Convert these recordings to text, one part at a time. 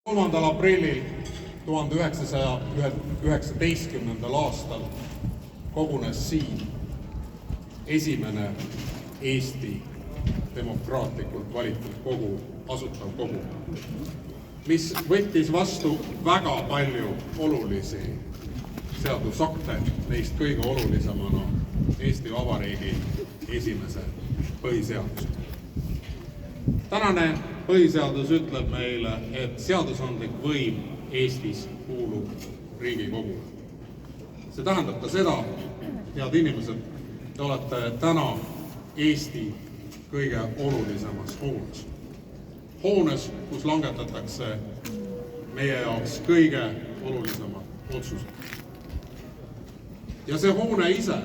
3. aprillil 1919. aastal kogunes siin esimene Eesti demokraatlikult valitud kogu, asutav kogu, mis võttis vastu väga palju olulisi seadusakte, neist kõige olulisemana Eesti Vabariigi esimese põhiseaduse. Tänane põhiseadus ütleb meile, et seadusandlik võim Eestis kuulub Riigikogule. See tähendab ka seda, head inimesed, te olete täna Eesti kõige olulisemas hoones. Hoones, kus langetatakse meie jaoks kõige olulisemad otsused. Ja see hoone ise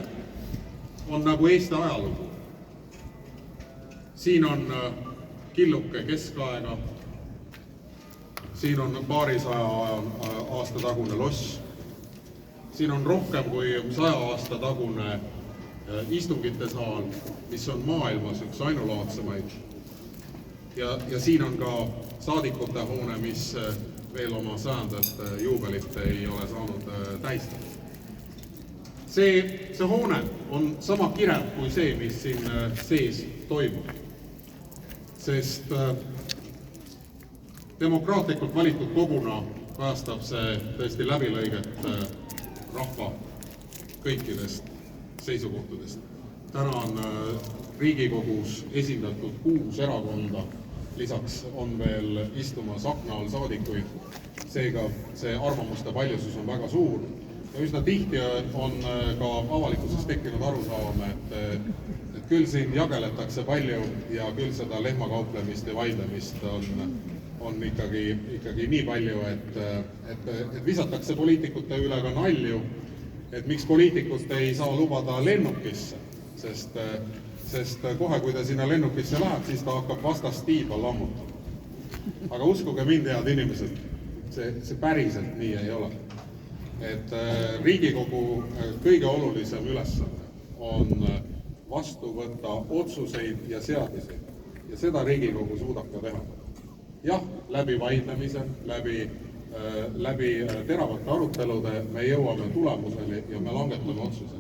on nagu Eesti ajalugu. Siin on killuke keskaega, siin on paarisaja aasta tagune loss, siin on rohkem kui 100 aasta tagune istungite saal, mis on maailmas üks ainulaadsemaid. Ja siin on ka saadikute hoone, mis veel oma 100. juubelit ei ole saanud tähistada. See hoone on sama kirev kui see, mis siin sees toimub. Sest demokraatlikult valitud koguna kajastab see tõesti läbilõiget rahva kõikidest seisukohtadest. Täna on Riigikogus esindatud 6 erakonda, lisaks on veel istumas akna all saadikuid, seega see arvamuste paljusus on väga suur. Ja üsna tihti on ka avalikkuses tekkinud arusaam, et küll siin jageletakse palju ja küll seda lehmakauplemist ja vaidlemist on ikkagi nii palju, et visatakse poliitikute üle ka nalju, et miks poliitikut ei saa lubada lennukisse, sest kohe, kui ta sinna lennukisse läheb, siis ta hakkab vastast tiiba lammutama. Aga uskuge mind, head inimesed, see päriselt nii ei ole. Et Riigikogu kõige olulisem ülesanne on vastu võtta otsuseid ja seaduseid. Ja seda Riigikogu suudab ka teha. Jah, läbi vaidlemise, läbi teravate arutelude me jõuame tulemuseni ja me langetame otsuse.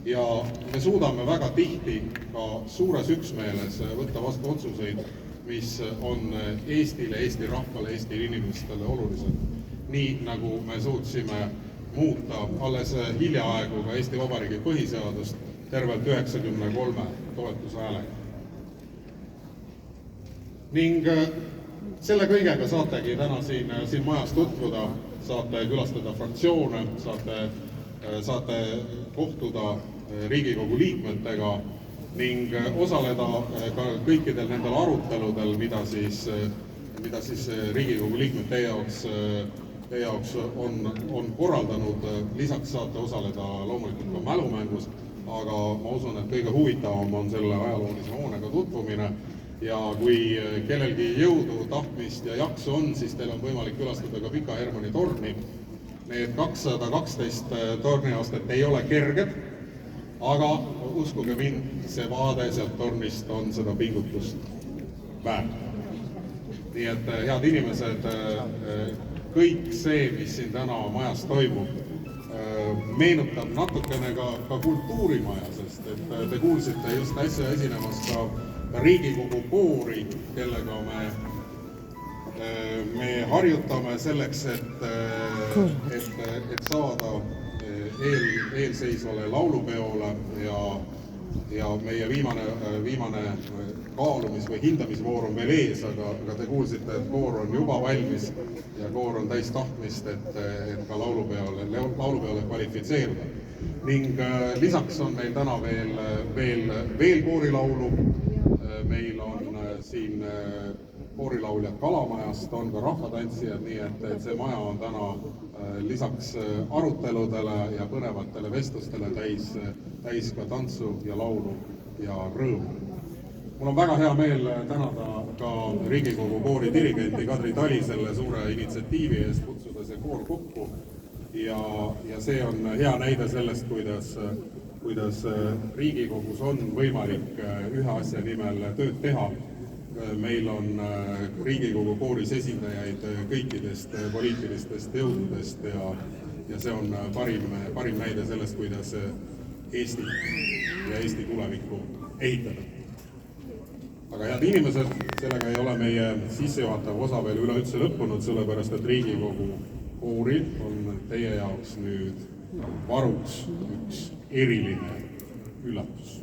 Ja me suudame väga tihti ka suures üksmeeles võtta vastu otsuseid, mis on Eestile, Eesti rahvale, Eesti inimestele olulised. Nii nagu me suutsime muuta alles hiljaaegu ka Eesti Vabariigi põhiseadust tervelt 93 toetushäälega. Ning selle kõigega saategi täna siin majas tutvuda, saate külastada fraktsioone, saate kohtuda Riigikogu liikmetega ning osaleda ka kõikidel nendel aruteludel, mida siis Riigikogu liikmed teie jaoks on korraldanud. Lisaks saate osaleda loomulikult ka mälumängus, aga ma usun, et kõige huvitavam on selle ajaloolise hoonega tutvumine. Ja kui kellelgi jõudu, tahtmist ja jaksu on, siis teil on võimalik külastada ka Pika Hermanni torni. Need 212 torniastet ei ole kerged, aga uskuge mind, see vaade sealt tornist on seda pingutust väärt. Nii et head inimesed, kõik see, mis siin täna majas toimub, meenutab natukene ka kultuurimaja, sest et te kuulsite just äsja esinemas ka Riigikogu koori, kellega me harjutame selleks, et saada eelseisvale laulupeole ja meie viimane kaalumis- või hindamisvoor on veel ees, aga te kuulsite, et koor on juba valmis ja koor on täis tahtmist, et ka laulupeole kvalifitseeruda. Ning lisaks on meil täna veel koorilaulu. Meil on siin koorilauljad Kalamajast, on ka rahvatantsijad, nii et see maja on täna lisaks aruteludele ja põnevatele vestlustele täis ka tantsu ja laulu ja rõõmu. Mul on väga hea meel tänada ka Riigikogu koori dirigenti Kadri Tali selle suure initsiatiivi eest kutsuda see koor kokku. Ja see on hea näide sellest, kuidas Riigikogus on võimalik ühe asja nimel tööd teha meil on Riigikogu kooris esindajaid kõikidest poliitilistest jõududest ja see on parim näide sellest, kuidas Eestit ja Eesti tulevikku ehitada. Aga head inimesed, sellega ei ole meie sissejuhatav osa veel üleüldse lõppunud, sellepärast et Riigikogu kooril on teie jaoks nüüd varuks üks eriline üllatus.